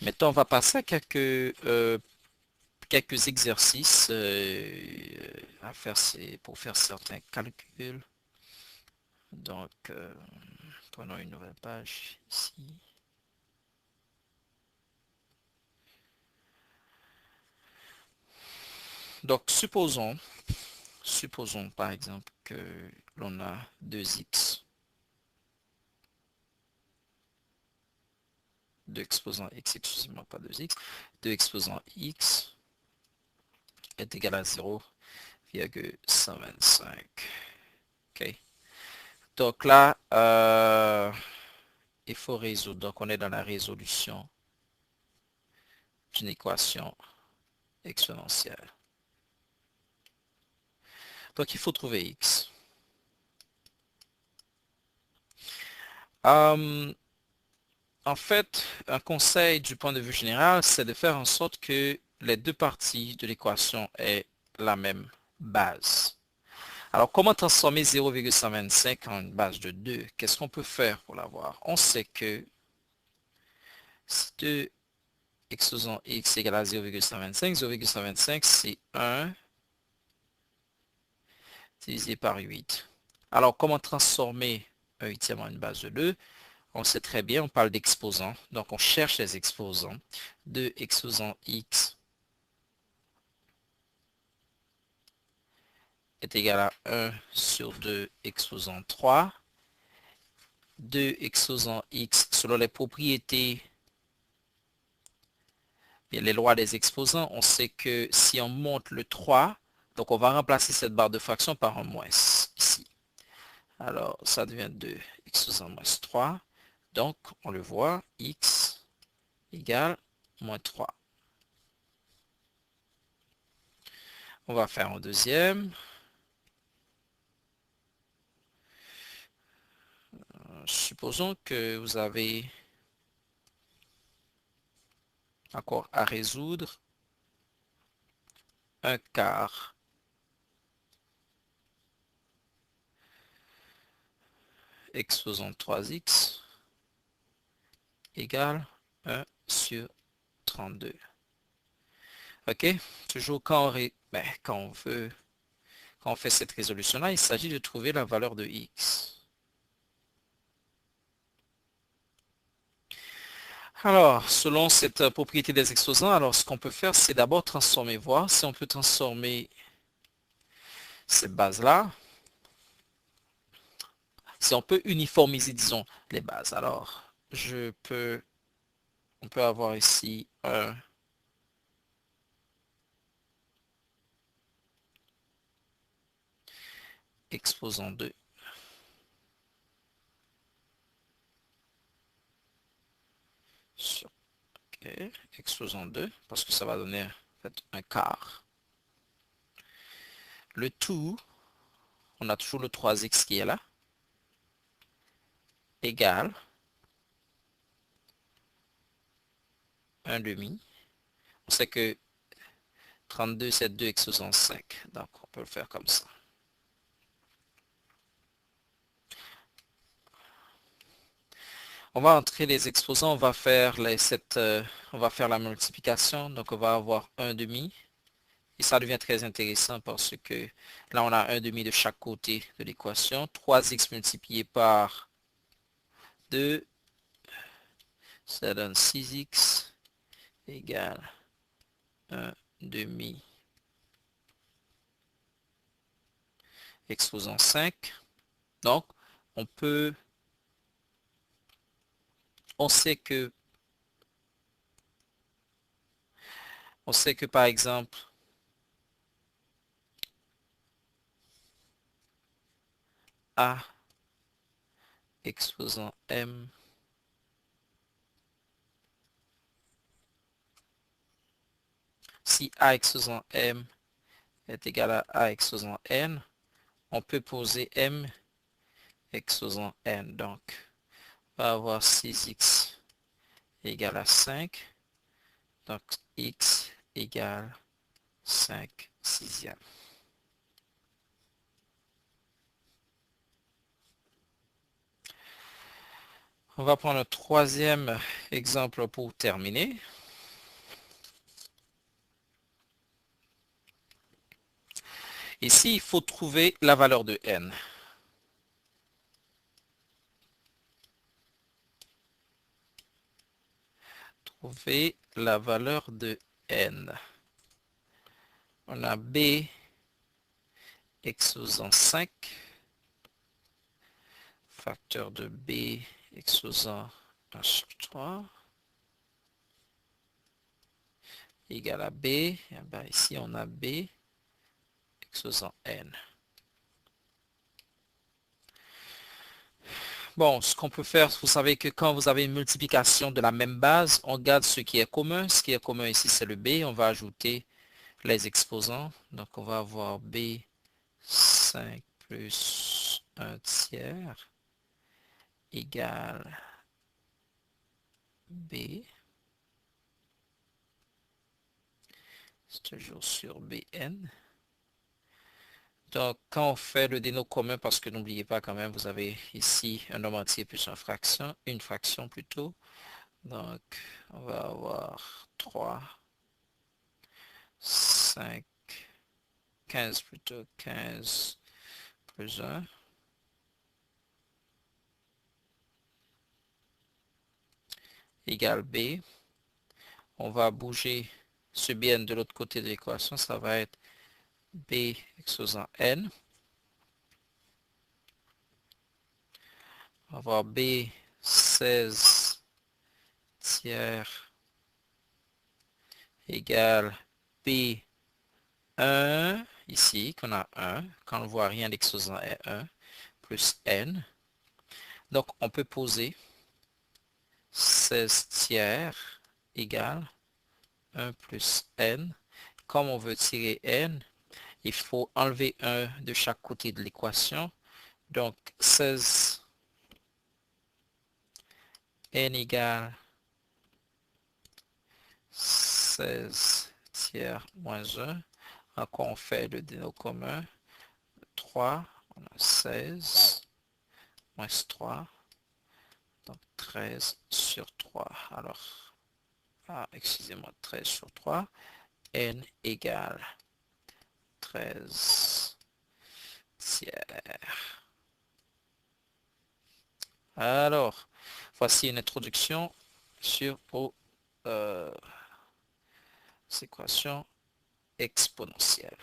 Maintenant, on va passer à quelques exercices à faire pour faire certains calculs. Donc, prenons une nouvelle page ici. Donc, supposons par exemple que l'on a 2x, 2 exposants x, excusez-moi, pas 2x, 2 exposants x est égal à 0,125. OK. Donc là, il faut résoudre. Donc, on est dans la résolution d'une équation exponentielle. Donc, il faut trouver x. Euh, En fait, un conseil du point de vue général, c'est de faire en sorte que les deux parties de l'équation aient la même base. Alors, comment transformer 0,125 en une base de 2? Qu'est-ce qu'on peut faire pour l'avoir? On sait que si 2 exposant x égale à 0,125, 0,125 c'est 1 divisé par 8. Alors, comment transformer un huitième en une base de 2? On sait très bien, on parle d'exposants. Donc, on cherche les exposants. 2 exposant x est égal à 1 sur 2 exposant 3. 2 exposant x, selon les propriétés, les lois des exposants, on sait que si on monte le 3, donc on va remplacer cette barre de fraction par un moins ici. Alors, ça devient 2 exposant moins 3. Donc, on le voit, x égale moins 3. On va faire un deuxième. Supposons que vous avez encore à résoudre un quart exposant 3x égale 1 sur 32. OK? Toujours quand on fait cette résolution-là, il s'agit de trouver la valeur de x. Alors, selon cette propriété des exposants, alors ce qu'on peut faire, c'est d'abord transformer, voir si on peut transformer cette base-là, si on peut uniformiser, disons, les bases. Alors, on peut avoir ici un exposant 2 sur exposant 2, parce que ça va donner en fait, un quart. Le tout, on a toujours le 3x qui est là, égal 1 demi. On sait que 32 c'est 2 exposant 5, donc on peut le faire comme ça. On va entrer les exposants, on va faire la multiplication, donc on va avoir 1 demi. Et ça devient très intéressant parce que là, on a 1 demi de chaque côté de l'équation. 3x multiplié par 2, ça donne 6x égale 1 demi exposant 5. Donc, on peut, on sait que, on sait que par exemple, A exposant M si A exposant M est égal à A exposant N, on peut poser M exposant N. Donc, on va avoir 6x égale à 5. Donc, x égale 5 sixièmes. On va prendre un troisième exemple pour terminer. Ici, il faut trouver la valeur de n. Trouver la valeur de n. On a b exposant 5, facteur de b exposant 1 sur 3, égale à b. Et bien ici, on a b exposant n. Bon, ce qu'on peut faire, vous savez que quand vous avez une multiplication de la même base, on garde ce qui est commun. Ce qui est commun ici, c'est le b. On va ajouter les exposants. Donc, on va avoir b 5 plus 1 tiers égale b. C'est toujours sur bn. Donc, quand on fait le dénot commun, parce que n'oubliez pas quand même, vous avez ici un nombre entier plus une fraction plutôt. Donc, on va avoir 3, 5, 15 plutôt, 15 plus 1. Égale b. On va bouger ce bn de l'autre côté de l'équation, ça va être b exposant n. On va avoir b 16 tiers égale b 1, ici, qu'on a 1. Quand on ne voit rien, l'exposant est 1, plus n. Donc, on peut poser 16 tiers égale 1 plus n. Comme on veut tirer n, il faut enlever 1 de chaque côté de l'équation. Donc, 16 n égale 16 tiers moins 1. À quoi on fait le dénot commun? 3, on a 16, moins 3, donc 13 sur 3. Alors, excusez-moi, 13 sur 3, n égale 13 tiers. Alors, voici une introduction sur aux équations exponentielles.